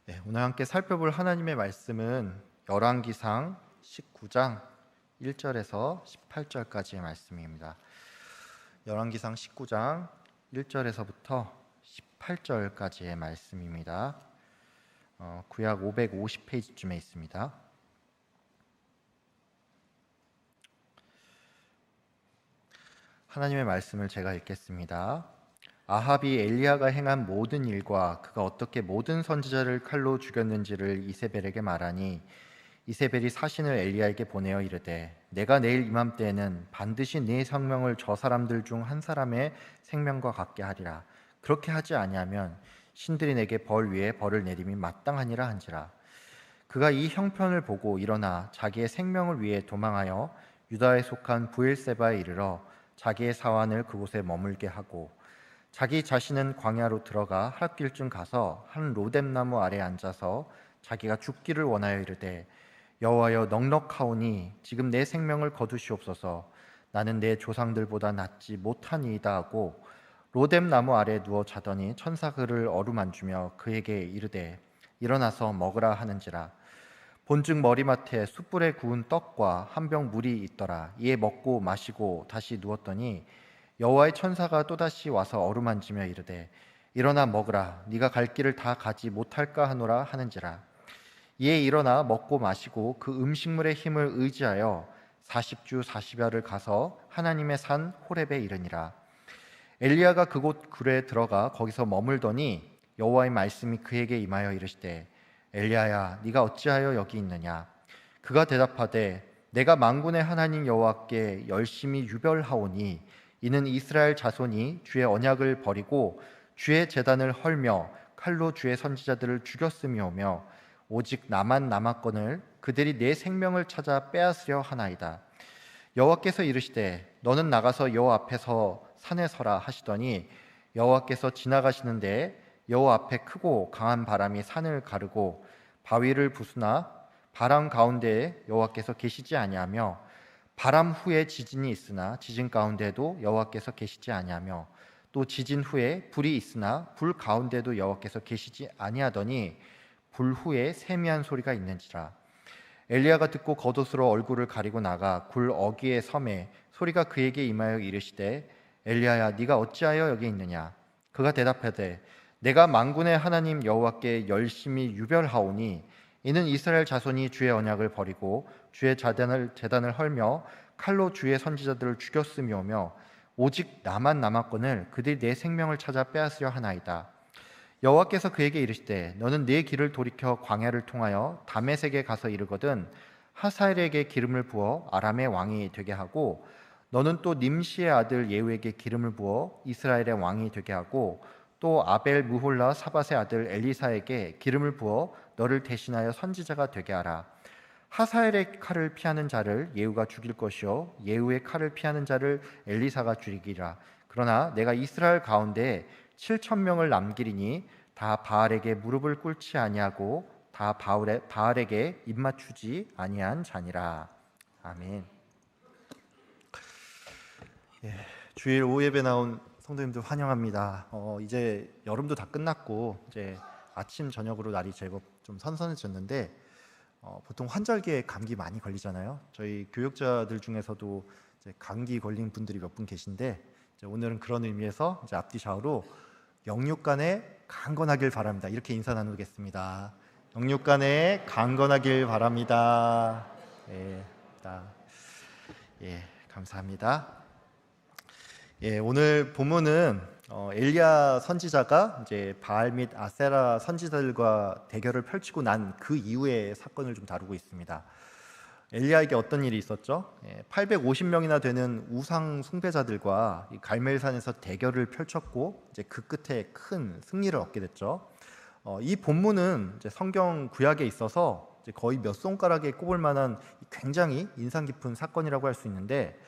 네, 오늘 함께 살펴볼 하나님의 말씀은 열왕기상 19장 1절에서 18절까지의 말씀입니다. 열왕기상 19장 1절에서부터 18절까지의 말씀입니다. 구약 550페이지쯤에 있습니다. 하나님의 말씀을 제가 읽겠습니다. 아합이 엘리야가 행한 모든 일과 그가 어떻게 모든 선지자를 칼로 죽였는지를 이세벨에게 말하니 이세벨이 사신을 엘리야에게 보내어 이르되 내가 내일 이맘때에는 반드시 네 생명을 저 사람들 중 한 사람의 생명과 같게 하리라. 그렇게 하지 아니하면 신들이 내게 벌 위에 벌을 내림이 마땅하니라 한지라. 그가 이 형편을 보고 일어나 자기의 생명을 위해 도망하여 유다에 속한 부엘세바에 이르러 자기의 사환을 그곳에 머물게 하고 자기 자신은 광야로 들어가 하룻길쯤 가서 한 로뎀나무 아래 앉아서 자기가 죽기를 원하여 이르되 여호와여 넉넉하오니 지금 내 생명을 거두시옵소서. 나는 내 조상들보다 낫지 못하니이다 하고 로뎀나무 아래 누워 자더니 천사 그를 어루만주며 그에게 이르되 일어나서 먹으라 하는지라. 본즉 머리맡에 숯불에 구운 떡과 한 병 물이 있더라. 이에 먹고 마시고 다시 누웠더니 여호와의 천사가 또다시 와서 어루만지며 이르되 일어나 먹으라. 네가 갈 길을 다 가지 못할까 하노라 하는지라. 이에 일어나 먹고 마시고 그 음식물의 힘을 의지하여 40주 40야를 가서 하나님의 산 호렙에 이르니라. 엘리야가 그곳 굴에 들어가 거기서 머물더니 여호와의 말씀이 그에게 임하여 이르시되 엘리야야 네가 어찌하여 여기 있느냐. 그가 대답하되 내가 만군의 하나님 여호와께 열심히 유별하오니 이는 이스라엘 자손이 주의 언약을 버리고 주의 제단을 헐며 칼로 주의 선지자들을 죽였음이오며 오직 나만 남았거늘 그들이 내 생명을 찾아 빼앗으려 하나이다. 여호와께서 이르시되 너는 나가서 여호와 앞에서 산에 서라 하시더니 여호와께서 지나가시는데 여호와 앞에 크고 강한 바람이 산을 가르고 바위를 부수나 바람 가운데에 여호와께서 계시지 아니하며 바람 후에 지진이 있으나 지진 가운데도 여호와께서 계시지 아니하며 또 지진 후에 불이 있으나 불 가운데도 여호와께서 계시지 아니하더니 불 후에 세미한 소리가 있는지라. 엘리야가 듣고 겉옷으로 얼굴을 가리고 나가 굴 어귀에 섬에 소리가 그에게 임하여 이르시되 엘리야야 네가 어찌하여 여기 있느냐. 그가 대답하되 내가 만군의 하나님 여호와께 열심히 유별하오니 이는 이스라엘 자손이 주의 언약을 버리고 주의 제단을 헐며 칼로 주의 선지자들을 죽였음이오며 오직 나만 남았거늘 그들이 내 생명을 찾아 빼앗으려 하나이다. 여호와께서 그에게 이르시되 너는 네 길을 돌이켜 광야를 통하여 다메섹에 가서 이르거든 하사엘에게 기름을 부어 아람의 왕이 되게 하고 너는 또 님시의 아들 예후에게 기름을 부어 이스라엘의 왕이 되게 하고 또 아벨 무홀라 사밧의 아들 엘리사에게 기름을 부어 너를 대신하여 선지자가 되게 하라. 하사엘의 칼을 피하는 자를 예후가 죽일 것이요 예후의 칼을 피하는 자를 엘리사가 죽이리라. 그러나 내가 이스라엘 가운데 7,000명을 남기리니 다 바알에게 무릎을 꿇지 아니하고 다 바알에게 입맞추지 아니한 자니라. 아멘. 주일 오후 예배 나온 성도님들 환영합니다. 이제 여름도 다 끝났고 이제 아침 저녁으로 날이 제법 좀 선선해졌는데 보통 환절기에 감기 많이 걸리잖아요. 저희 교육자들 중에서도 이제 감기 걸린 분들이 몇 분 계신데 이제 오늘은 그런 의미에서 이제 앞뒤 좌우로 영육간에 강건하길 바랍니다. 이렇게 인사 나누겠습니다. 영육간에 강건하길 바랍니다. 감사합니다. 오늘 본문은 엘리야 선지자가 이제 바알 및 아세라 선지자들과 대결을 펼치고 난 그 이후의 사건을 좀 다루고 있습니다. 엘리야에게 어떤 일이 있었죠? 850명이나 되는 우상 숭배자들과 이 갈멜산에서 대결을 펼쳤고 이제 그 끝에 큰 승리를 얻게 됐죠. 이 본문은 이제 성경 구약에 있어서 이제 거의 몇 손가락에 꼽을 만한 굉장히 인상 깊은 사건이라고 할 수 있는데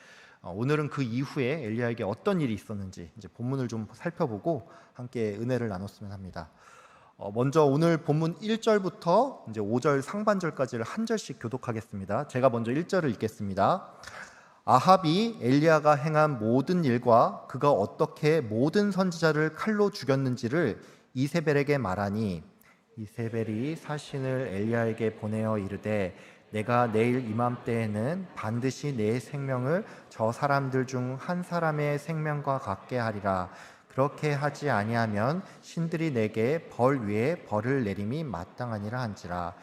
오늘은 그 이후에 엘리야에게 어떤 일이 있었는지 이제 본문을 좀 살펴보고 함께 은혜를 나눴으면 합니다. 먼저 오늘 본문 1절부터 이제 5절 상반절까지를 한 절씩 교독하겠습니다. 제가 먼저 1절을 읽겠습니다. 아합이 엘리야가 행한 모든 일과 그가 어떻게 모든 선지자를 칼로 죽였는지를 이세벨에게 말하니 이세벨이 사신을 엘리야에게 보내어 이르되 내가 내일 이맘때에는 반드시 내 생명을 저 사람들 중 한 사람의 생명과 같게 하리라. 그렇게 하지 아니하면 신들이 내게 벌 위에 벌을 내림이 마땅하니라 한지라.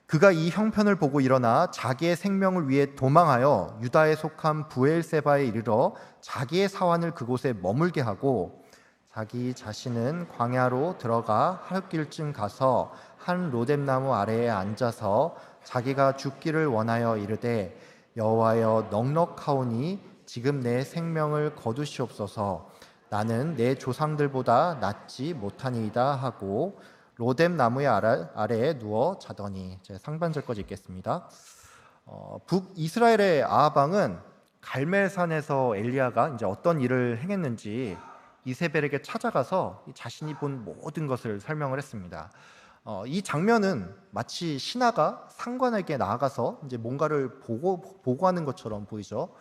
그가 이 형편을 보고 일어나 자기의 생명을 위해 도망하여 유다에 속한 부엘세바에 이르러 자기의 사환을 그곳에 머물게 하고 자기 자신은 광야로 들어가 하룻길쯤 가서 한 로뎀나무 아래에 앉아서 자기가 죽기를 원하여 이르되 여호와여 넉넉하오니 지금 내 생명을 거두시옵소서. 나는 내 조상들보다 낫지 못하니이다 하고 로뎀 나무의 아래에 누워 자더니. 제 상반절까지 읽겠습니다. 북이스라엘의 아합 왕은 갈멜산에서 엘리야가 이제 어떤 일을 행했는지 이세벨에게 찾아가서 자신이 본 모든 것을 설명을 했습니다. 이 장면은 마치 신하가 상관에게 나아가서 이제 뭔가를 보고하는 것처럼 보이죠.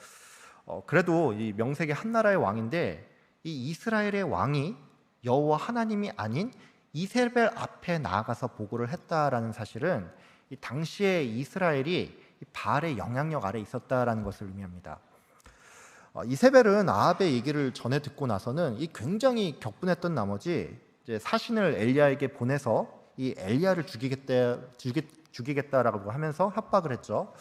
그래도 이 명색의 한 나라의 왕인데 이 이스라엘의 왕이 여호와 하나님이 아닌 이세벨 앞에 나아가서 보고를 했다라는 사실은 이 당시에 이스라엘이 바알의 영향력 아래 있었다라는 것을 의미합니다. 이세벨은 아합의 얘기를 전해 듣고 나서는 이 굉장히 격분했던 나머지 이제 사신을 엘리야에게 보내서 이 엘리야를 죽이겠다라고 하면서 협박을 했죠.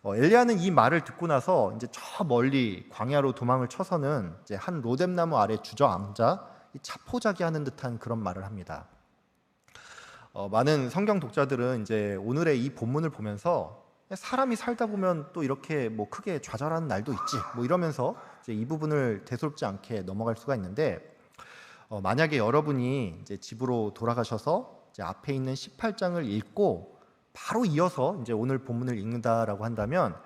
엘리야는 이 말을 듣고 나서 이제 저 멀리 광야로 도망을 쳐서는 이제 한 로뎀나무 아래 주저앉아 자포자기하는 듯한 그런 말을 합니다. 많은 성경 독자들은 이제 오늘의 이 본문을 보면서 사람이 살다 보면 또 이렇게 뭐 크게 좌절하는 날도 있지 뭐 이러면서 이제 이 부분을 대수롭지 않게 넘어갈 수가 있는데, 만약에 여러분이 이제 집으로 돌아가셔서 이제 앞에 있는 18장을 읽고 바로 이어서 이제 오늘 본문을 읽는다라고 한다면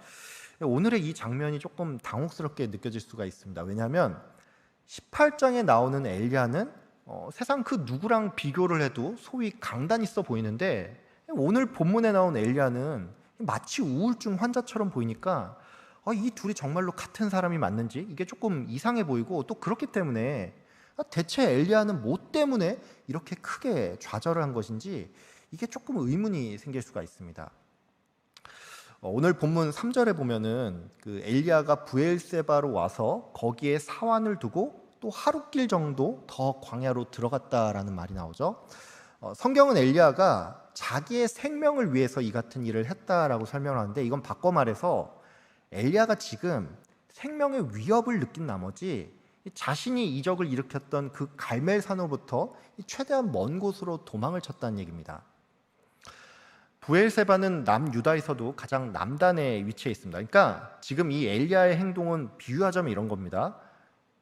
오늘의 이 장면이 조금 당혹스럽게 느껴질 수가 있습니다. 왜냐하면 18장에 나오는 엘리야는 세상 그 누구랑 비교를 해도 소위 강단 있어 보이는데 오늘 본문에 나온 엘리야는 마치 우울증 환자처럼 보이니까 이 둘이 정말로 같은 사람이 맞는지 이게 조금 이상해 보이고, 또 그렇기 때문에 대체 엘리야는 뭐 때문에 이렇게 크게 좌절을 한 것인지 이게 조금 의문이 생길 수가 있습니다. 오늘 본문 3절에 보면은 그 엘리야가 부엘세바로 와서 거기에 사환을 두고 또 하룻길 정도 더 광야로 들어갔다라는 말이 나오죠. 성경은 엘리야가 자기의 생명을 위해서 이 같은 일을 했다라고 설명하는데, 이건 바꿔 말해서 엘리야가 지금 생명의 위협을 느낀 나머지 자신이 이적을 일으켰던 그 갈멜산으로부터 최대한 먼 곳으로 도망을 쳤다는 얘기입니다. 부엘세바는 남유다에서도 가장 남단에 위치해 있습니다. 그러니까 지금 이 엘리야의 행동은 비유하자면 이런 겁니다.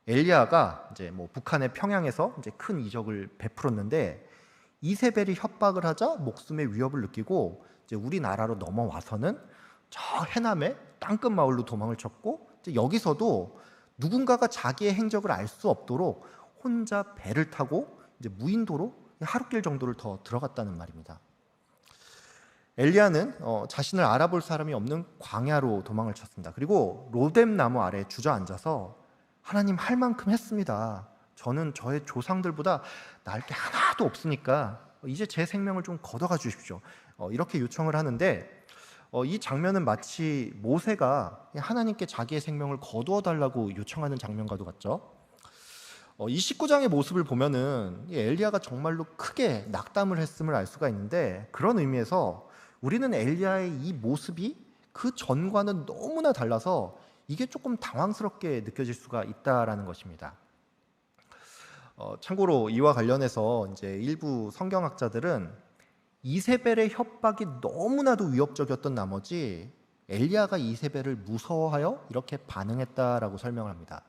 엘리야가 이제 뭐 북한의 평양에서 이제 큰 이적을 베풀었는데 이세벨이 협박을 하자 목숨의 위협을 느끼고 이제 우리나라로 넘어와서는 저 해남의 땅끝 마을로 도망을 쳤고, 이제 여기서도 누군가가 자기의 행적을 알 수 없도록 혼자 배를 타고 이제 무인도로 하룻길 정도를 더 들어갔다는 말입니다. 엘리야는 자신을 알아볼 사람이 없는 광야로 도망을 쳤습니다. 그리고 로뎀 나무 아래에 주저앉아서 하나님 할 만큼 했습니다. 저는 저의 조상들보다 나을 게 하나도 없으니까 이제 제 생명을 좀 걷어가 주십시오. 이렇게 요청을 하는데 이 장면은 마치 모세가 하나님께 자기의 생명을 거두어 달라고 요청하는 장면과도 같죠. 이 19장의 모습을 보면은 엘리야가 정말로 크게 낙담을 했음을 알 수가 있는데, 그런 의미에서 우리는 엘리야의 이 모습이 그 전과는 너무나 달라서 이게 조금 당황스럽게 느껴질 수가 있다라는 것입니다. 참고로 이와 관련해서 이제 일부 성경학자들은 이세벨의 협박이 너무나도 위협적이었던 나머지 엘리야가 이세벨을 무서워하여 이렇게 반응했다라고 설명을 합니다.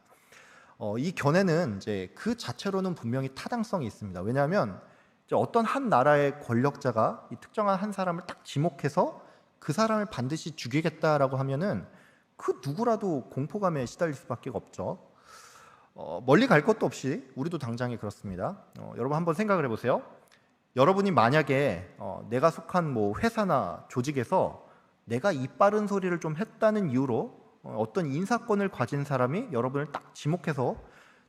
이 견해는 이제 그 자체로는 분명히 타당성이 있습니다. 왜냐하면 이제 어떤 한 나라의 권력자가 이 특정한 한 사람을 딱 지목해서 그 사람을 반드시 죽이겠다라고 하면은 그 누구라도 공포감에 시달릴 수밖에 없죠. 멀리 갈 것도 없이 우리도 당장에 그렇습니다. 여러분 한번 생각을 해보세요. 여러분이 만약에 내가 속한 뭐 회사나 조직에서 내가 입 바른 소리를 좀 했다는 이유로 어떤 인사권을 가진 사람이 여러분을 딱 지목해서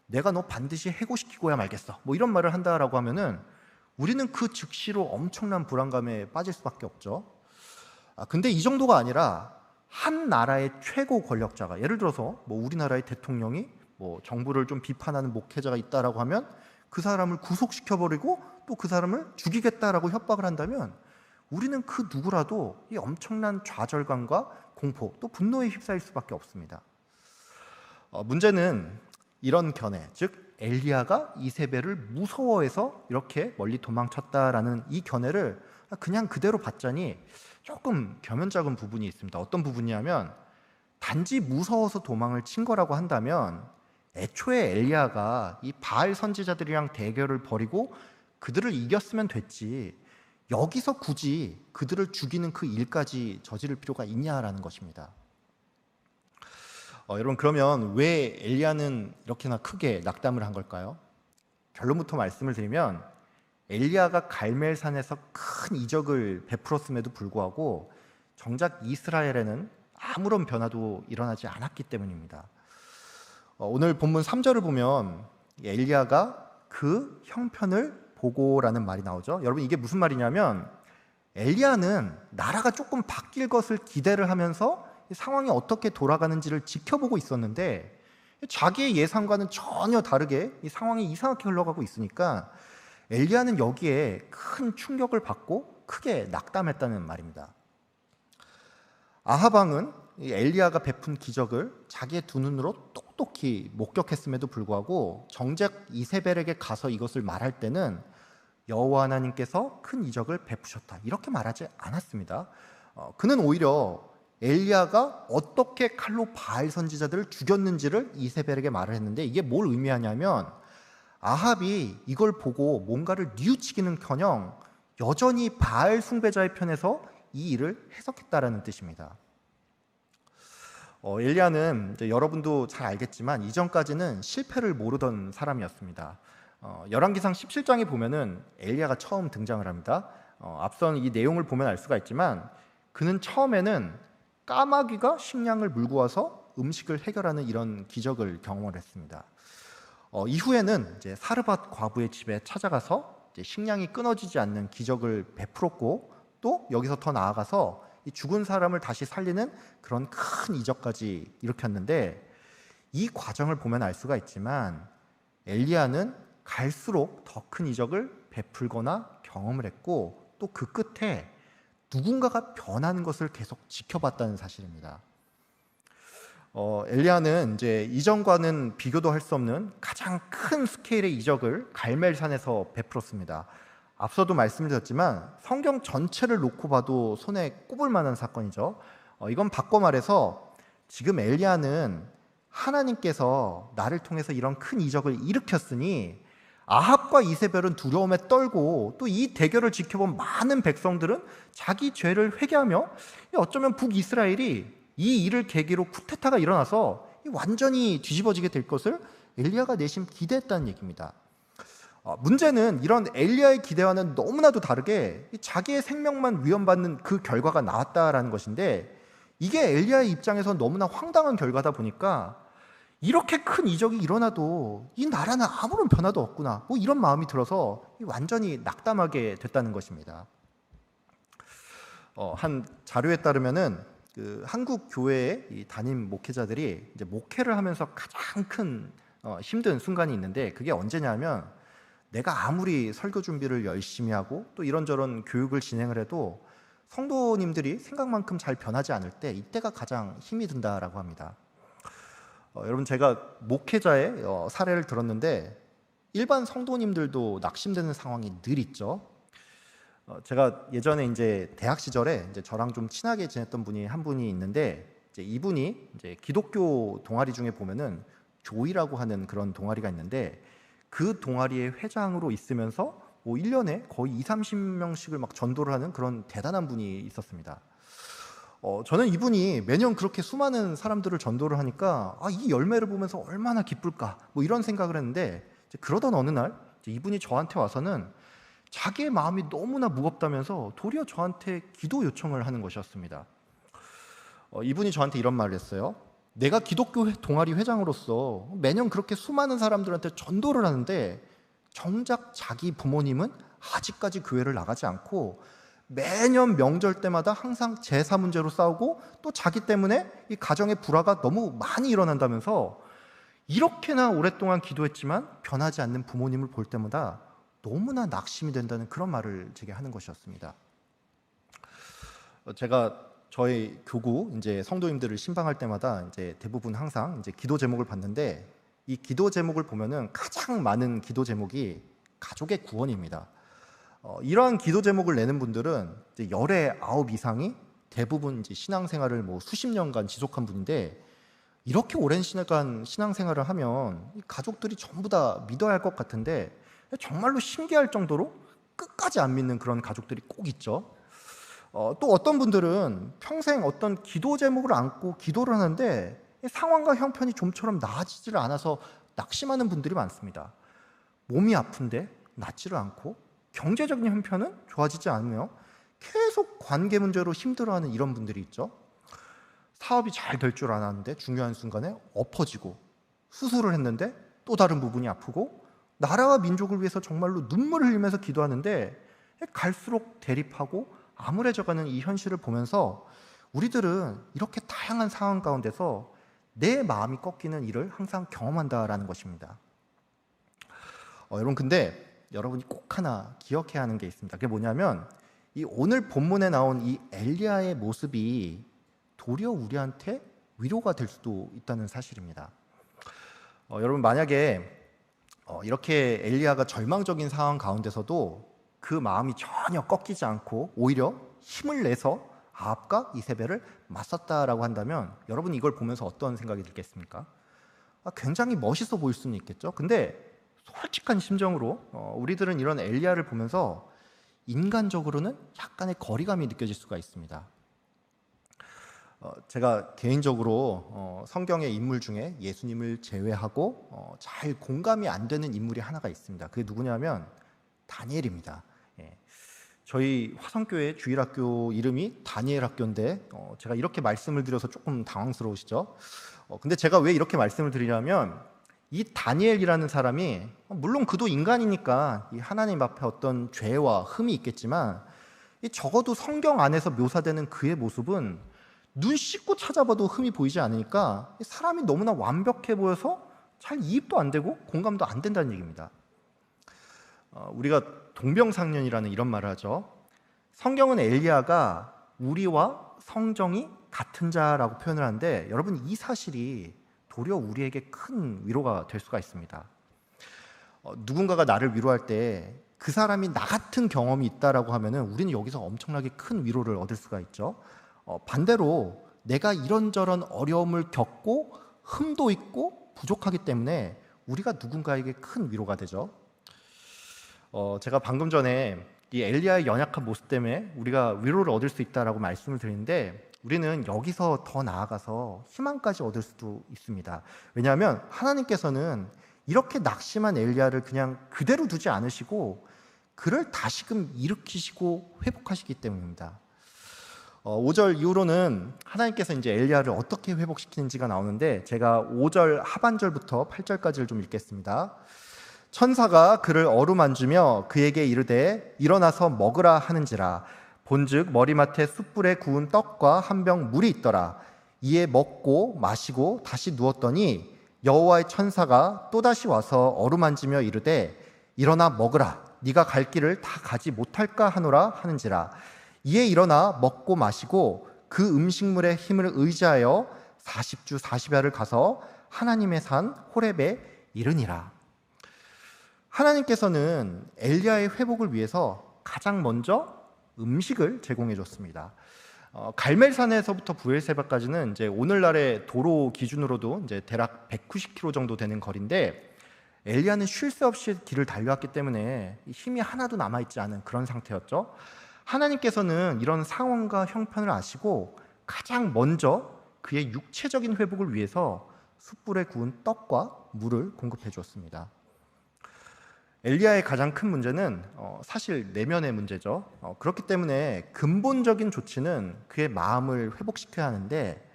내가 너 반드시 해고시키고야 말겠어 뭐 이런 말을 한다라고 하면은 우리는 그 즉시로 엄청난 불안감에 빠질 수밖에 없죠. 근데 이 정도가 아니라 한 나라의 최고 권력자가, 예를 들어서 뭐 우리나라의 대통령이 뭐 정부를 좀 비판하는 목회자가 있다라고 하면 그 사람을 구속시켜버리고 또 그 사람을 죽이겠다라고 협박을 한다면 우리는 그 누구라도 이 엄청난 좌절감과 공포 또 분노에 휩싸일 수밖에 없습니다. 문제는 이런 견해, 즉 엘리야가 이세벨을 무서워해서 이렇게 멀리 도망쳤다라는 이 견해를 그냥 그대로 봤자니 조금 겸연 작은 부분이 있습니다. 어떤 부분이냐면, 단지 무서워서 도망을 친 거라고 한다면 애초에 엘리야가 이 바알 선지자들이랑 대결을 벌이고 그들을 이겼으면 됐지, 여기서 굳이 그들을 죽이는 그 일까지 저지를 필요가 있냐라는 것입니다. 여러분, 그러면 왜 엘리야는 이렇게나 크게 낙담을 한 걸까요? 결론부터 말씀을 드리면, 엘리야가 갈멜산에서 큰 이적을 베풀었음에도 불구하고 정작 이스라엘에는 아무런 변화도 일어나지 않았기 때문입니다. 오늘 본문 3절을 보면 엘리야가 그 형편을 보고라는 말이 나오죠. 여러분, 이게 무슨 말이냐면, 엘리야는 나라가 조금 바뀔 것을 기대를 하면서 상황이 어떻게 돌아가는지를 지켜보고 있었는데, 자기의 예상과는 전혀 다르게 이 상황이 이상하게 흘러가고 있으니까 엘리야는 여기에 큰 충격을 받고 크게 낙담했다는 말입니다. 아합 왕은 엘리야가 베푼 기적을 자기의 두 눈으로 똑똑히 목격했음에도 불구하고 정작 이세벨에게 가서 이것을 말할 때는 여호와 하나님께서 큰 이적을 베푸셨다, 이렇게 말하지 않았습니다. 그는 오히려 엘리야가 어떻게 칼로 바알 선지자들을 죽였는지를 이세벨에게 말을 했는데, 이게 뭘 의미하냐면 아합이 이걸 보고 뭔가를 뉘우치기는커녕 여전히 바알 숭배자의 편에서 이 일을 해석했다라는 뜻입니다. 엘리야는 이제 여러분도 잘 알겠지만 이전까지는 실패를 모르던 사람이었습니다. 열왕기상 17장에 보면은 엘리야가 처음 등장을 합니다. 앞선 이 내용을 보면 알 수가 있지만 그는 처음에는 까마귀가 식량을 물고 와서 음식을 해결하는 이런 기적을 경험을 했습니다. 이후에는 이제 사르밧 과부의 집에 찾아가서 이제 식량이 끊어지지 않는 기적을 베풀었고, 또 여기서 더 나아가서 이 죽은 사람을 다시 살리는 그런 큰 이적까지 일으켰는데, 이 과정을 보면 알 수가 있지만 엘리야는 갈수록 더 큰 이적을 베풀거나 경험을 했고, 또 그 끝에 누군가가 변하는 것을 계속 지켜봤다는 사실입니다. 엘리야는 이제 이전과는 비교도 할 수 없는 가장 큰 스케일의 이적을 갈멜산에서 베풀었습니다. 앞서도 말씀드렸지만 성경 전체를 놓고 봐도 손에 꼽을 만한 사건이죠. 이건 바꿔 말해서 지금 엘리야는 하나님께서 나를 통해서 이런 큰 이적을 일으켰으니 아합과 이세벨은 두려움에 떨고, 또 이 대결을 지켜본 많은 백성들은 자기 죄를 회개하며 어쩌면 북이스라엘이 이 일을 계기로 쿠데타가 일어나서 완전히 뒤집어지게 될 것을 엘리야가 내심 기대했다는 얘기입니다. 문제는 이런 엘리야의 기대와는 너무나도 다르게 자기의 생명만 위협받는 그 결과가 나왔다라는 것인데, 이게 엘리야의 입장에서 너무나 황당한 결과다 보니까 이렇게 큰 이적이 일어나도 이 나라는 아무런 변화도 없구나, 뭐 이런 마음이 들어서 완전히 낙담하게 됐다는 것입니다. 한 자료에 따르면은 그 한국 교회의 이 담임 목회자들이 이제 목회를 하면서 가장 큰 힘든 순간이 있는데, 그게 언제냐면 내가 아무리 설교 준비를 열심히 하고 또 이런저런 교육을 진행을 해도 성도님들이 생각만큼 잘 변하지 않을 때, 이때가 가장 힘이 든다라고 합니다. 여러분, 제가 목회자의 사례를 들었는데 일반 성도님들도 낙심되는 상황이 늘 있죠. 제가 예전에 이제 대학 시절에 이제 저랑 좀 친하게 지냈던 분이 한 분이 있는데, 이제 이분이 이제 기독교 동아리 중에 보면은 조이라고 하는 그런 동아리가 있는데, 그 동아리의 회장으로 있으면서 뭐 1년에 거의 20-30명씩을 막 전도를 하는 그런 대단한 분이 있었습니다. 저는 이분이 매년 그렇게 수많은 사람들을 전도를 하니까 이 열매를 보면서 얼마나 기쁠까, 뭐 이런 생각을 했는데, 그러던 어느 날 이분이 저한테 와서는 자기의 마음이 너무나 무겁다면서 도리어 저한테 기도 요청을 하는 것이었습니다. 이분이 저한테 이런 말을 했어요. 내가 기독교 동아리 회장으로서 매년 그렇게 수많은 사람들한테 전도를 하는데 정작 자기 부모님은 아직까지 교회를 나가지 않고 매년 명절 때마다 항상 제사 문제로 싸우고 또 자기 때문에 이 가정의 불화가 너무 많이 일어난다면서 이렇게나 오랫동안 기도했지만 변하지 않는 부모님을 볼 때마다 너무나 낙심이 된다는 그런 말을 제게 하는 것이었습니다. 제가 저희 교구 이제 성도님들을 신방할 때마다 이제 대부분 항상 이제 기도 제목을 봤는데 이 기도 제목을 보면은 가장 많은 기도 제목이 가족의 구원입니다. 이러한 기도 제목을 내는 분들은 이제 열의 9 이상이 대부분 이제 신앙생활을 뭐 수십 년간 지속한 분인데 이렇게 오랜 시간 신앙생활을 하면 이 가족들이 전부 다 믿어야 할 것 같은데 정말로 신기할 정도로 끝까지 안 믿는 그런 가족들이 꼭 있죠. 또 어떤 분들은 평생 어떤 기도 제목을 안고 기도를 하는데 상황과 형편이 좀처럼 나아지지를 않아서 낙심하는 분들이 많습니다. 몸이 아픈데 낫지를 않고 경제적인 형편은 좋아지지 않으며 계속 관계 문제로 힘들어하는 이런 분들이 있죠. 사업이 잘 될 줄 알았는데 중요한 순간에 엎어지고 수술을 했는데 또 다른 부분이 아프고 나라와 민족을 위해서 정말로 눈물을 흘리면서 기도하는데 갈수록 대립하고 암울해져가는 이 현실을 보면서 우리들은 이렇게 다양한 상황 가운데서 내 마음이 꺾이는 일을 항상 경험한다라는 것입니다. 여러분 근데 여러분이 꼭 하나 기억해야 하는 게 있습니다. 그게 뭐냐면 이 오늘 본문에 나온 이 엘리야의 모습이 도리어 우리한테 위로가 될 수도 있다는 사실입니다. 여러분 만약에 이렇게 엘리야가 절망적인 상황 가운데서도 그 마음이 전혀 꺾이지 않고 오히려 힘을 내서 아합과 이세벨을 맞섰다라고 한다면 여러분 이걸 보면서 어떤 생각이 들겠습니까? 굉장히 멋있어 보일 수는 있겠죠. 근데 솔직한 심정으로 우리들은 이런 엘리야를 보면서 인간적으로는 약간의 거리감이 느껴질 수가 있습니다. 제가 개인적으로 성경의 인물 중에 예수님을 제외하고 잘 공감이 안 되는 인물이 하나가 있습니다. 그게 누구냐면 다니엘입니다. 저희 화성교회 주일학교 이름이 다니엘 학교인데 제가 이렇게 말씀을 드려서 조금 당황스러우시죠? 근데 제가 왜 이렇게 말씀을 드리냐면 이 다니엘이라는 사람이 물론 그도 인간이니까 이 하나님 앞에 어떤 죄와 흠이 있겠지만 적어도 성경 안에서 묘사되는 그의 모습은 눈 씻고 찾아봐도 흠이 보이지 않으니까 사람이 너무나 완벽해 보여서 잘 이입도 안 되고 공감도 안 된다는 얘기입니다. 우리가 동병상련이라는 이런 말을 하죠. 성경은 엘리야가 우리와 성정이 같은 자라고 표현을 하는데 여러분 이 사실이 도리어 우리에게 큰 위로가 될 수가 있습니다. 누군가가 나를 위로할 때 그 사람이 나 같은 경험이 있다라고 하면은 우리는 여기서 엄청나게 큰 위로를 얻을 수가 있죠. 반대로 내가 이런저런 어려움을 겪고 흠도 있고 부족하기 때문에 우리가 누군가에게 큰 위로가 되죠. 제가 방금 전에 이 엘리야의 연약한 모습 때문에 우리가 위로를 얻을 수 있다라고 말씀을 드리는데 우리는 여기서 더 나아가서 희망까지 얻을 수도 있습니다. 왜냐하면 하나님께서는 이렇게 낙심한 엘리야를 그냥 그대로 두지 않으시고 그를 다시금 일으키시고 회복하시기 때문입니다. 5절 이후로는 하나님께서 이제 엘리야를 어떻게 회복시키는지가 나오는데 제가 5절 하반절부터 8절까지를 좀 읽겠습니다. 천사가 그를 어루만지며 그에게 이르되 일어나서 먹으라 하는지라 본즉 머리맡에 숯불에 구운 떡과 한 병 물이 있더라. 이에 먹고 마시고 다시 누웠더니 여호와의 천사가 또다시 와서 어루만지며 이르되 일어나 먹으라. 네가 갈 길을 다 가지 못할까 하노라 하는지라. 이에 일어나 먹고 마시고 그 음식물의 힘을 의지하여 40주 40야를 가서 하나님의 산 호렙에 이르니라. 하나님께서는 엘리야의 회복을 위해서 가장 먼저 음식을 제공해 줬습니다. 갈멜산에서부터 부엘세바까지는 이제 오늘날의 도로 기준으로도 이제 대략 190km 정도 되는 거리인데 엘리야는 쉴 새 없이 길을 달려왔기 때문에 힘이 하나도 남아있지 않은 그런 상태였죠. 하나님께서는 이런 상황과 형편을 아시고 가장 먼저 그의 육체적인 회복을 위해서 숯불에 구운 떡과 물을 공급해 주었습니다. 엘리야의 가장 큰 문제는 사실 내면의 문제죠. 그렇기 때문에 근본적인 조치는 그의 마음을 회복시켜야 하는데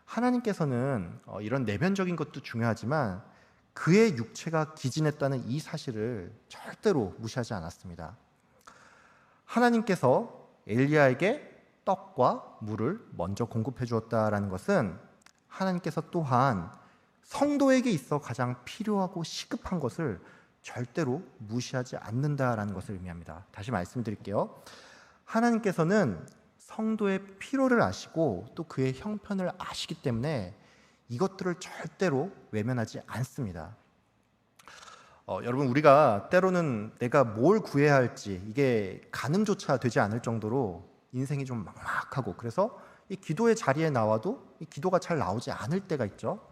하나님께서는 이런 내면적인 것도 중요하지만 그의 육체가 기진했다는 이 사실을 절대로 무시하지 않았습니다. 하나님께서 엘리야에게 떡과 물을 먼저 공급해 주었다라는 것은 하나님께서 또한 성도에게 있어 가장 필요하고 시급한 것을 절대로 무시하지 않는다라는 것을 의미합니다. 다시 말씀드릴게요. 하나님께서는 성도의 필요를 아시고 또 그의 형편을 아시기 때문에 이것들을 절대로 외면하지 않습니다. 여러분, 우리가 때로는 내가 뭘 구해야 할지 이게 가늠조차 되지 않을 정도로 인생이 좀 막막하고, 그래서 이 기도의 자리에 나와도 이 기도가 잘 나오지 않을 때가 있죠.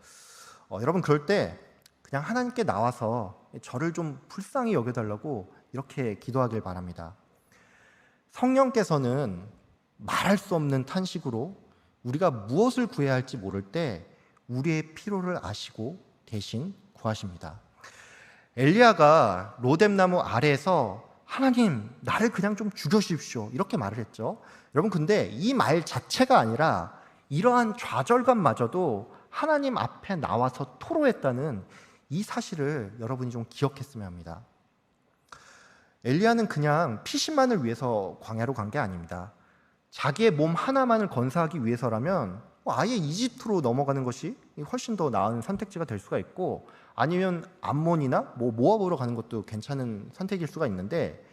여러분, 그럴 때 그냥 하나님께 나와서 저를 좀 불쌍히 여겨달라고 이렇게 기도하길 바랍니다. 성령께서는 말할 수 없는 탄식으로 우리가 무엇을 구해야 할지 모를 때 우리의 필요를 아시고 대신 구하십니다. 엘리야가 로뎀나무 아래에서 하나님, 나를 그냥 좀 죽여주십시오, 이렇게 말을 했죠. 여러분, 근데 이 말 자체가 아니라 이러한 좌절감마저도 하나님 앞에 나와서 토로했다는 이 사실을 여러분이 좀 기억했으면 합니다. 엘리야는 그냥 피신만을 위해서 광야로 간 게 아닙니다. 자기의 몸 하나만을 건사하기 위해서라면 아예 이집트로 넘어가는 것이 훨씬 더 나은 선택지가 될 수가 있고, 아니면 암몬이나 모압으로 가는 것도 괜찮은 선택일 수가 있는데,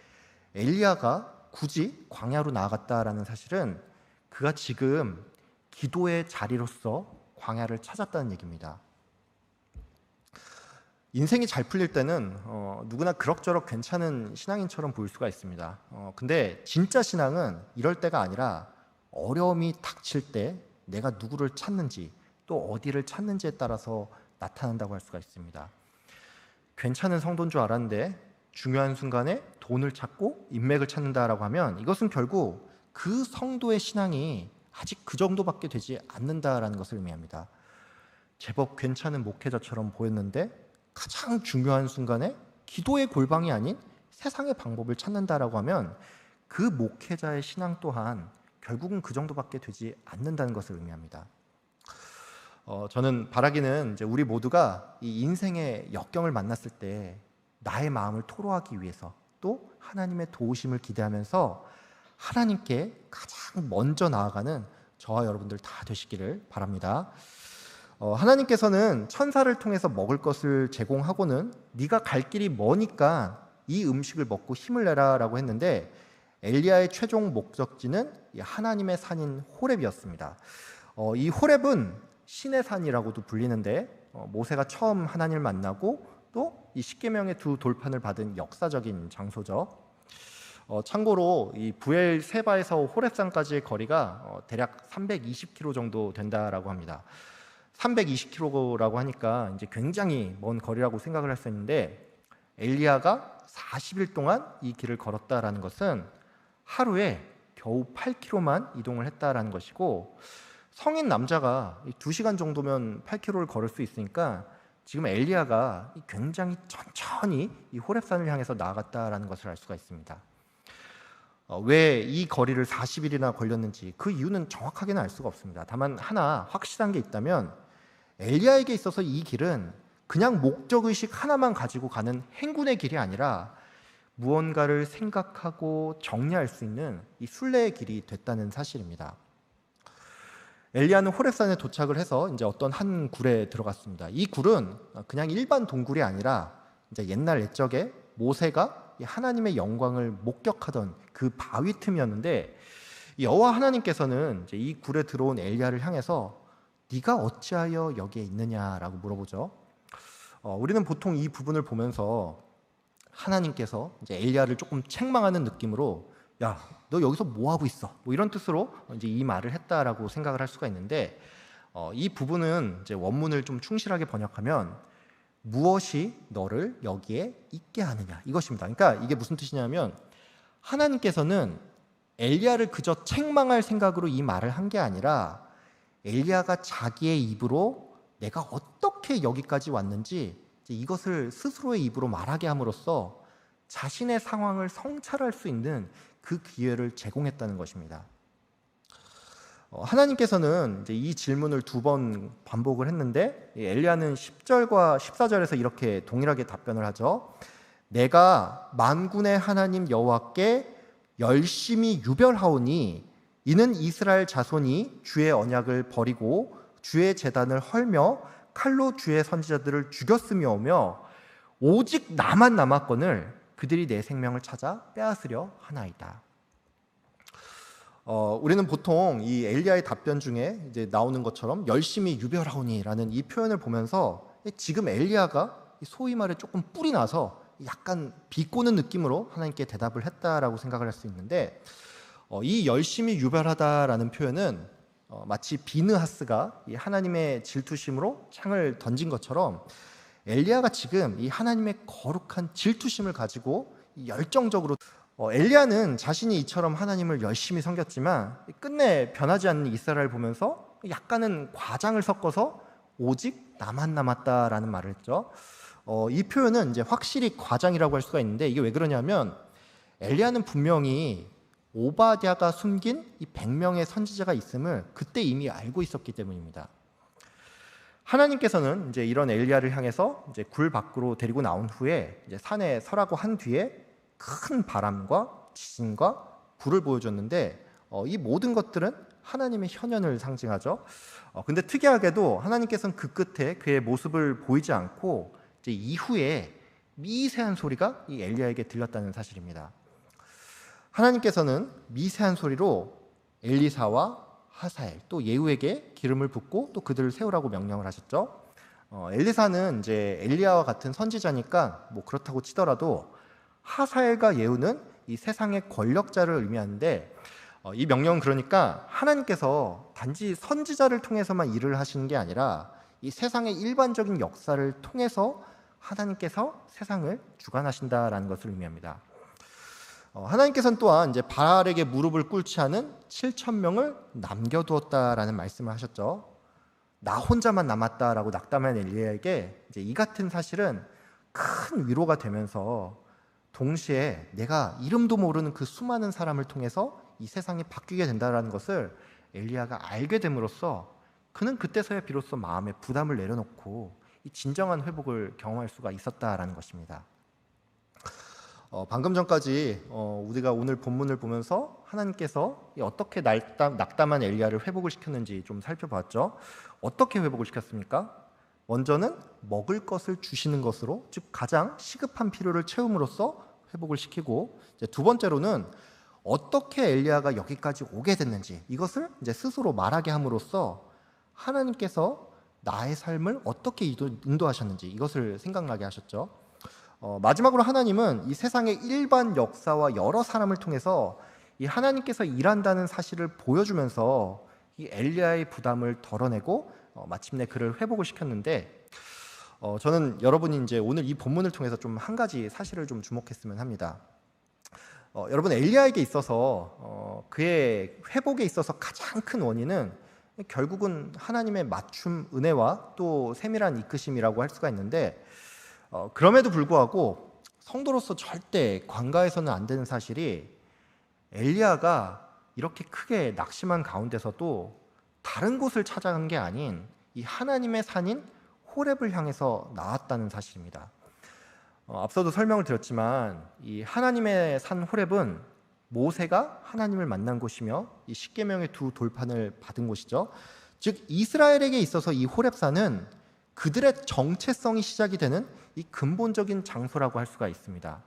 엘리야가 굳이 광야로 나아갔다라는 사실은 그가 지금 기도의 자리로서 광야를 찾았다는 얘기입니다. 인생이 잘 풀릴 때는 누구나 그럭저럭 괜찮은 신앙인처럼 보일 수가 있습니다. 근데 진짜 신앙은 이럴 때가 아니라 어려움이 닥칠 때 내가 누구를 찾는지 또 어디를 찾는지에 따라서 나타난다고 할 수가 있습니다. 괜찮은 성도인 줄 알았는데 중요한 순간에 돈을 찾고 인맥을 찾는다라고 하면 이것은 결국 그 성도의 신앙이 아직 그 정도밖에 되지 않는다라는 것을 의미합니다. 제법 괜찮은 목회자처럼 보였는데 가장 중요한 순간에 기도의 골방이 아닌 세상의 방법을 찾는다라고 하면 그 목회자의 신앙 또한 결국은 그 정도밖에 되지 않는다는 것을 의미합니다. 저는 바라기는 이제 우리 모두가 이 인생의 역경을 만났을 때 나의 마음을 토로하기 위해서 또 하나님의 도우심을 기대하면서 하나님께 가장 먼저 나아가는 저와 여러분들 다 되시기를 바랍니다. 하나님께서는 천사를 통해서 먹을 것을 제공하고는 네가 갈 길이 머니까 이 음식을 먹고 힘을 내라 라고 했는데, 엘리야의 최종 목적지는 하나님의 산인 호렙이었습니다. 이 호렙은 신의 산이라고도 불리는데 모세가 처음 하나님을 만나고 또 이 십계명의 두 돌판을 받은 역사적인 장소죠. 참고로 이 부엘 세바에서 호렙산까지의 거리가 대략 320km 정도 된다라고 합니다. 320km라고 하니까 이제 굉장히 먼 거리라고 생각을 할 수 있는데, 엘리야가 40일 동안 이 길을 걸었다라는 것은 하루에 겨우 8km만 이동을 했다라는 것이고, 성인 남자가 2시간 정도면 8km를 걸을 수 있으니까 지금 엘리야가 굉장히 천천히 이 호렙산을 향해서 나아갔다라는 것을 알 수가 있습니다. 왜 이 거리를 40일이나 걸렸는지 그 이유는 정확하게는 알 수가 없습니다. 다만 하나 확실한 게 있다면 엘리야에게 있어서 이 길은 그냥 목적의식 하나만 가지고 가는 행군의 길이 아니라 무언가를 생각하고 정리할 수 있는 이 순례의 길이 됐다는 사실입니다. 엘리야는 호렙산에 도착을 해서 이제 어떤 한 굴에 들어갔습니다. 이 굴은 그냥 일반 동굴이 아니라 이제 옛날 옛적에 모세가 하나님의 영광을 목격하던 그 바위 틈이었는데, 여호와 하나님께서는 이제 이 굴에 들어온 엘리야를 향해서 네가 어찌하여 여기에 있느냐라고 물어보죠. 우리는 보통 이 부분을 보면서 하나님께서 이제 엘리야를 조금 책망하는 느낌으로 야, 너 여기서 뭐 하고 있어? 뭐 이런 뜻으로 이제 이 말을 했다라고 생각을 할 수가 있는데, 이 부분은 이제 원문을 좀 충실하게 번역하면 무엇이 너를 여기에 있게 하느냐 이것입니다. 그러니까 이게 무슨 뜻이냐면 하나님께서는 엘리야를 그저 책망할 생각으로 이 말을 한 게 아니라 엘리야가 자기의 입으로 내가 어떻게 여기까지 왔는지 이것을 스스로의 입으로 말하게 함으로써 자신의 상황을 성찰할 수 있는 그 기회를 제공했다는 것입니다. 하나님께서는 이제 이 질문을 2번 반복을 했는데, 엘리야는 10절과 14절에서 이렇게 동일하게 답변을 하죠. 내가 만군의 하나님 여호와께 열심히 유별하오니 이는 이스라엘 자손이 주의 언약을 버리고 주의 제단을 헐며 칼로 주의 선지자들을 죽였으며오며 오직 나만 남았거늘 그들이 내 생명을 찾아 빼앗으려 하나이다. 우리는 보통 이 엘리야의 답변 중에 이제 나오는 것처럼 열심히 유별하오니라는 이 표현을 보면서 지금 엘리야가 소위 말해 조금 뿔이 나서 약간 비꼬는 느낌으로 하나님께 대답을 했다라고 생각을 할 수 있는데, 이 열심히 유별하다라는 표현은 마치 비느하스가 이 하나님의 질투심으로 창을 던진 것처럼 엘리야가 지금 이 하나님의 거룩한 질투심을 가지고 열정적으로 엘리야는 자신이 이처럼 하나님을 열심히 섬겼지만 끝내 변하지 않는 이스라엘을 보면서 약간은 과장을 섞어서 오직 나만 남았다라는 말을 했죠. 이 표현은 이제 확실히 과장이라고 할 수가 있는데, 이게 왜 그러냐면 엘리야는 분명히 오바댜가 숨긴 이 100명의 선지자가 있음을 그때 이미 알고 있었기 때문입니다. 하나님께서는 이제 이런 엘리야를 향해서 이제 굴 밖으로 데리고 나온 후에 이제 산에 서라고 한 뒤에 큰 바람과 지진과 불을 보여줬는데, 이 모든 것들은 하나님의 현현을 상징하죠. 근데 특이하게도 하나님께서는 그 끝에 그의 모습을 보이지 않고 이제 이후에 미세한 소리가 이 엘리야에게 들렸다는 사실입니다. 하나님께서는 미세한 소리로 엘리사와 하사엘 또 예후에게 기름을 붓고 또 그들을 세우라고 명령을 하셨죠. 엘리사는 이제 엘리야와 같은 선지자니까 뭐 그렇다고 치더라도 하사엘과 예후는 이 세상의 권력자를 의미하는데, 이 명령은 그러니까 하나님께서 단지 선지자를 통해서만 일을 하시는 게 아니라 이 세상의 일반적인 역사를 통해서 하나님께서 세상을 주관하신다라는 것을 의미합니다. 하나님께서는 또한 이제 바알에게 무릎을 꿇지 않은 7,000명을 남겨두었다라는 말씀을 하셨죠. 나 혼자만 남았다라고 낙담한 엘리야에게 이제 이 같은 사실은 큰 위로가 되면서 동시에 내가 이름도 모르는 그 수많은 사람을 통해서 이 세상이 바뀌게 된다는 것을 엘리야가 알게 됨으로써 그는 그때서야 비로소 마음의 부담을 내려놓고 이 진정한 회복을 경험할 수가 있었다라는 것입니다. 방금 전까지 우리가 오늘 본문을 보면서 하나님께서 어떻게 낙담한 엘리야를 회복을 시켰는지 좀 살펴봤죠. 어떻게 회복을 시켰습니까? 먼저는 먹을 것을 주시는 것으로, 즉 가장 시급한 필요를 채움으로써 회복을 시키고, 이제 두 번째로는 어떻게 엘리야가 여기까지 오게 됐는지 이것을 이제 스스로 말하게 함으로써 하나님께서 나의 삶을 어떻게 인도하셨는지 이것을 생각나게 하셨죠. 마지막으로 하나님은 이 세상의 일반 역사와 여러 사람을 통해서 이 하나님께서 일한다는 사실을 보여주면서 이 엘리야의 부담을 덜어내고 마침내 그를 회복을 시켰는데, 저는 여러분이 이제 오늘 이 본문을 통해서 좀 한 가지 사실을 좀 주목했으면 합니다. 여러분, 엘리야에게 있어서 그의 회복에 있어서 가장 큰 원인은 결국은 하나님의 맞춤 은혜와 또 세밀한 이끄심이라고 할 수가 있는데, 그럼에도 불구하고 성도로서 절대 관가해서는 안 되는 사실이 엘리야가 이렇게 크게 낙심한 가운데서도 다른 곳을 찾아간 게 아닌 이 하나님의 산인 호렙을 향해서 나왔다는 사실입니다. 앞서도 설명을 드렸지만 이 하나님의 산 호렙은 모세가 하나님을 만난 곳이며 이 십계명의 두 돌판을 받은 곳이죠. 즉 이스라엘에게 있어서 이 호렙산은 그들의 정체성이 시작이 되는 이 근본적인 장소라고 할 수가 있습니다.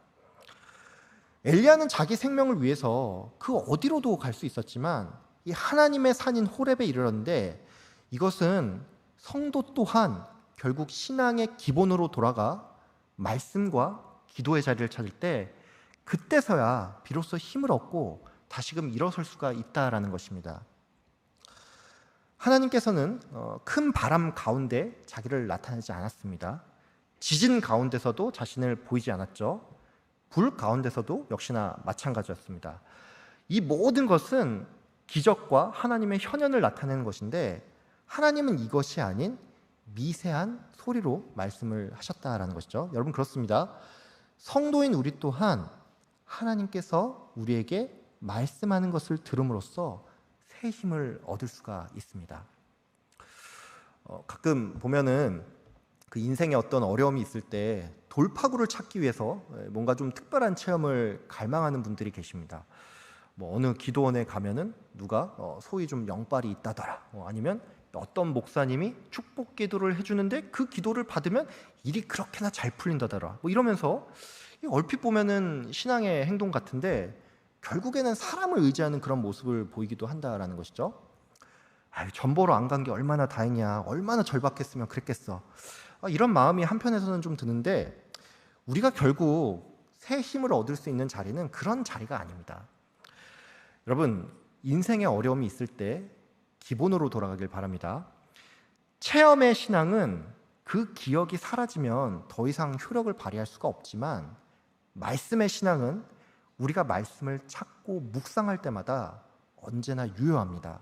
엘리야는 자기 생명을 위해서 그 어디로도 갈 수 있었지만 이 하나님의 산인 호렙에 이르렀는데, 이것은 성도 또한 결국 신앙의 기본으로 돌아가 말씀과 기도의 자리를 찾을 때 그때서야 비로소 힘을 얻고 다시금 일어설 수가 있다라는 것입니다. 하나님께서는 큰 바람 가운데 자기를 나타내지 않았습니다. 지진 가운데서도 자신을 보이지 않았죠. 불 가운데서도 역시나 마찬가지였습니다. 이 모든 것은 기적과 하나님의 현현을 나타내는 것인데, 하나님은 이것이 아닌 미세한 소리로 말씀을 하셨다라는 것이죠. 여러분, 그렇습니다. 성도인 우리 또한 하나님께서 우리에게 말씀하는 것을 들음으로써 새 힘을 얻을 수가 있습니다. 가끔 보면은 그 인생에 어떤 어려움이 있을 때 돌파구를 찾기 위해서 뭔가 좀 특별한 체험을 갈망하는 분들이 계십니다. 뭐 어느 기도원에 가면은 누가 소위 좀 영빨이 있다더라, 아니면 어떤 목사님이 축복 기도를 해주는데 그 기도를 받으면 일이 그렇게나 잘 풀린다더라, 뭐 이러면서 얼핏 보면은 신앙의 행동 같은데 결국에는 사람을 의지하는 그런 모습을 보이기도 한다라는 것이죠. 아유, 전 보러 안 간 게 얼마나 다행이야, 얼마나 절박했으면 그랬겠어, 이런 마음이 한편에서는 좀 드는데, 우리가 결국 새 힘을 얻을 수 있는 자리는 그런 자리가 아닙니다. 여러분, 인생에 어려움이 있을 때 기본으로 돌아가길 바랍니다. 체험의 신앙은 그 기억이 사라지면 더 이상 효력을 발휘할 수가 없지만, 말씀의 신앙은 우리가 말씀을 찾고 묵상할 때마다 언제나 유효합니다.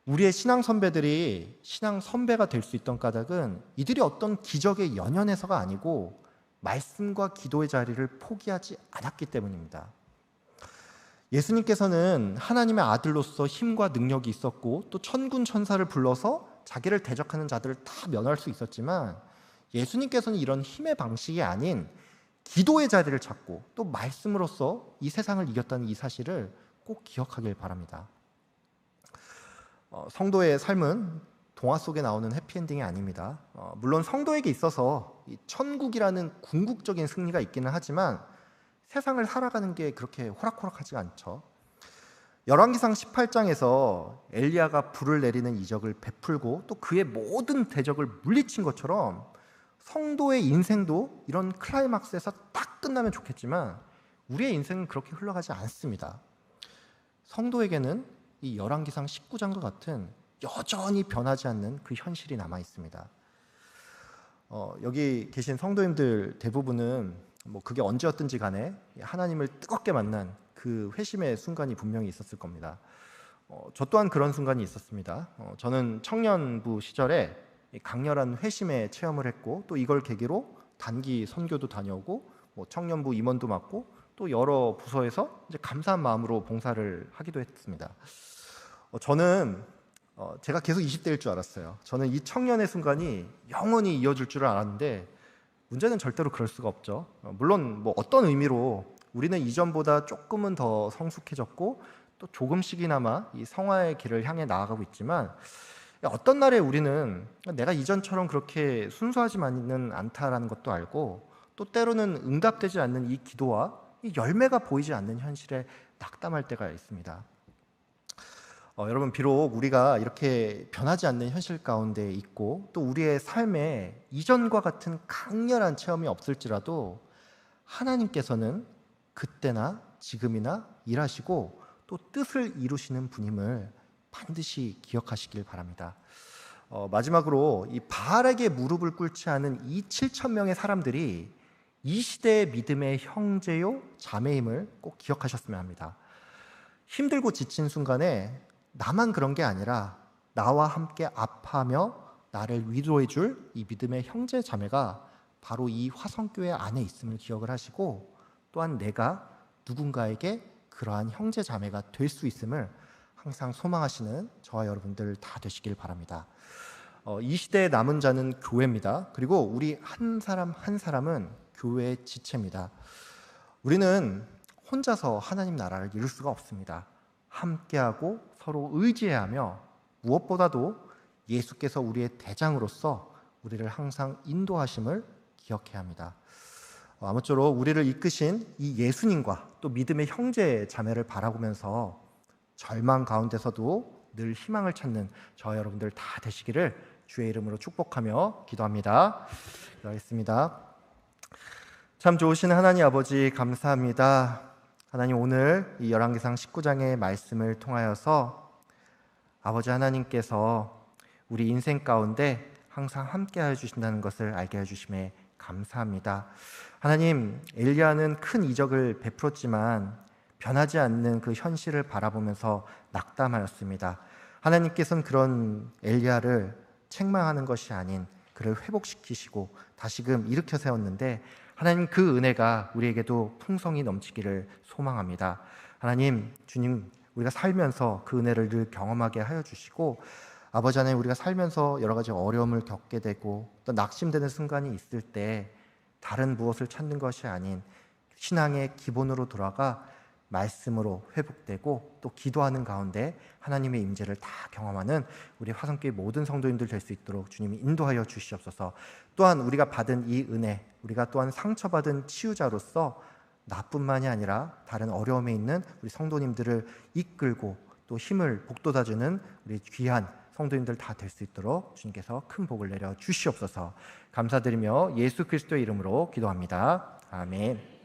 우리의 신앙 선배들이 신앙 선배가 될 수 있던 까닭은 이들이 어떤 기적에 연연해서가 아니고 말씀과 기도의 자리를 포기하지 않았기 때문입니다. 예수님께서는 하나님의 아들로서 힘과 능력이 있었고 또 천군 천사를 불러서 자기를 대적하는 자들을 다 면할 수 있었지만, 예수님께서는 이런 힘의 방식이 아닌 기도의 자리를 찾고 또 말씀으로써 이 세상을 이겼다는 이 사실을 꼭 기억하길 바랍니다. 성도의 삶은 동화 속에 나오는 해피엔딩이 아닙니다. 물론 성도에게 있어서 이 천국이라는 궁극적인 승리가 있기는 하지만 세상을 살아가는 게 그렇게 호락호락하지 않죠. 열왕기상 18장에서 엘리야가 불을 내리는 이적을 베풀고 또 그의 모든 대적을 물리친 것처럼 성도의 인생도 이런 클라이막스에서 딱 끝나면 좋겠지만 우리의 인생은 그렇게 흘러가지 않습니다. 성도에게는 이 열왕기상 19장과 같은 여전히 변하지 않는 그 현실이 남아 있습니다. 여기 계신 성도님들 대부분은 뭐 그게 언제였든지 간에 하나님을 뜨겁게 만난 그 회심의 순간이 분명히 있었을 겁니다. 저 또한 그런 순간이 있었습니다. 저는 청년부 시절에 강렬한 회심의 체험을 했고 또 이걸 계기로 단기 선교도 다녀오고 뭐 청년부 임원도 맡고 또 여러 부서에서 이제 감사한 마음으로 봉사를 하기도 했습니다. 저는 제가 계속 20대일 줄 알았어요. 저는 이 청년의 순간이 영원히 이어질 줄 알았는데 문제는 절대로 그럴 수가 없죠. 물론 뭐 어떤 의미로 우리는 이전보다 조금은 더 성숙해졌고 또 조금씩이나마 이 성화의 길을 향해 나아가고 있지만, 어떤 날에 우리는 내가 이전처럼 그렇게 순수하지만은 않다라는 것도 알고 또 때로는 응답되지 않는 이 기도와 이 열매가 보이지 않는 현실에 낙담할 때가 있습니다. 여러분, 비록 우리가 이렇게 변하지 않는 현실 가운데 있고 또 우리의 삶에 이전과 같은 강렬한 체험이 없을지라도 하나님께서는 그때나 지금이나 일하시고 또 뜻을 이루시는 분임을 반드시 기억하시길 바랍니다. 마지막으로 이 바알에게 무릎을 꿇지 않은 이 7천 명의 사람들이 이 시대의 믿음의 형제요 자매임을 꼭 기억하셨으면 합니다. 힘들고 지친 순간에 나만 그런 게 아니라 나와 함께 아파하며 나를 위로해 줄 이 믿음의 형제 자매가 바로 이 화성교회 안에 있음을 기억을 하시고, 또한 내가 누군가에게 그러한 형제 자매가 될 수 있음을 항상 소망하시는 저와 여러분들 다 되시길 바랍니다. 이 시대의 남은 자는 교회입니다. 그리고 우리 한 사람 한 사람은 교회의 지체입니다. 우리는 혼자서 하나님 나라를 이룰 수가 없습니다. 함께하고 서로 의지해야 하며 무엇보다도 예수께서 우리의 대장으로서 우리를 항상 인도하심을 기억해야 합니다. 아무쪼록 우리를 이끄신 이 예수님과 또 믿음의 형제 자매를 바라보면서 절망 가운데서도 늘 희망을 찾는 저와 여러분들 다 되시기를 주의 이름으로 축복하며 기도합니다. 기도하겠습니다. 참 좋으신 하나님 아버지, 감사합니다. 하나님, 오늘 이 열왕기상 19장의 말씀을 통하여서 아버지 하나님께서 우리 인생 가운데 항상 함께하여 주신다는 것을 알게 해주심에 감사합니다. 하나님, 엘리야는 큰 이적을 베풀었지만 변하지 않는 그 현실을 바라보면서 낙담하였습니다. 하나님께서는 그런 엘리야를 책망하는 것이 아닌 그를 회복시키시고 다시금 일으켜 세웠는데, 하나님 그 은혜가 우리에게도 풍성히 넘치기를 소망합니다. 하나님, 주님, 우리가 살면서 그 은혜를 늘 경험하게 하여 주시고, 아버지 하나님, 우리가 살면서 여러 가지 어려움을 겪게 되고 또 낙심되는 순간이 있을 때 다른 무엇을 찾는 것이 아닌 신앙의 기본으로 돌아가 말씀으로 회복되고 또 기도하는 가운데 하나님의 임재를 다 경험하는 우리 화성교회 모든 성도님들 될 수 있도록 주님이 인도하여 주시옵소서. 또한 우리가 받은 이 은혜, 우리가 또한 상처받은 치유자로서 나뿐만이 아니라 다른 어려움에 있는 우리 성도님들을 이끌고 또 힘을 북돋아주는 우리 귀한 성도님들 다 될 수 있도록 주님께서 큰 복을 내려 주시옵소서. 감사드리며 예수 그리스도의 이름으로 기도합니다. 아멘.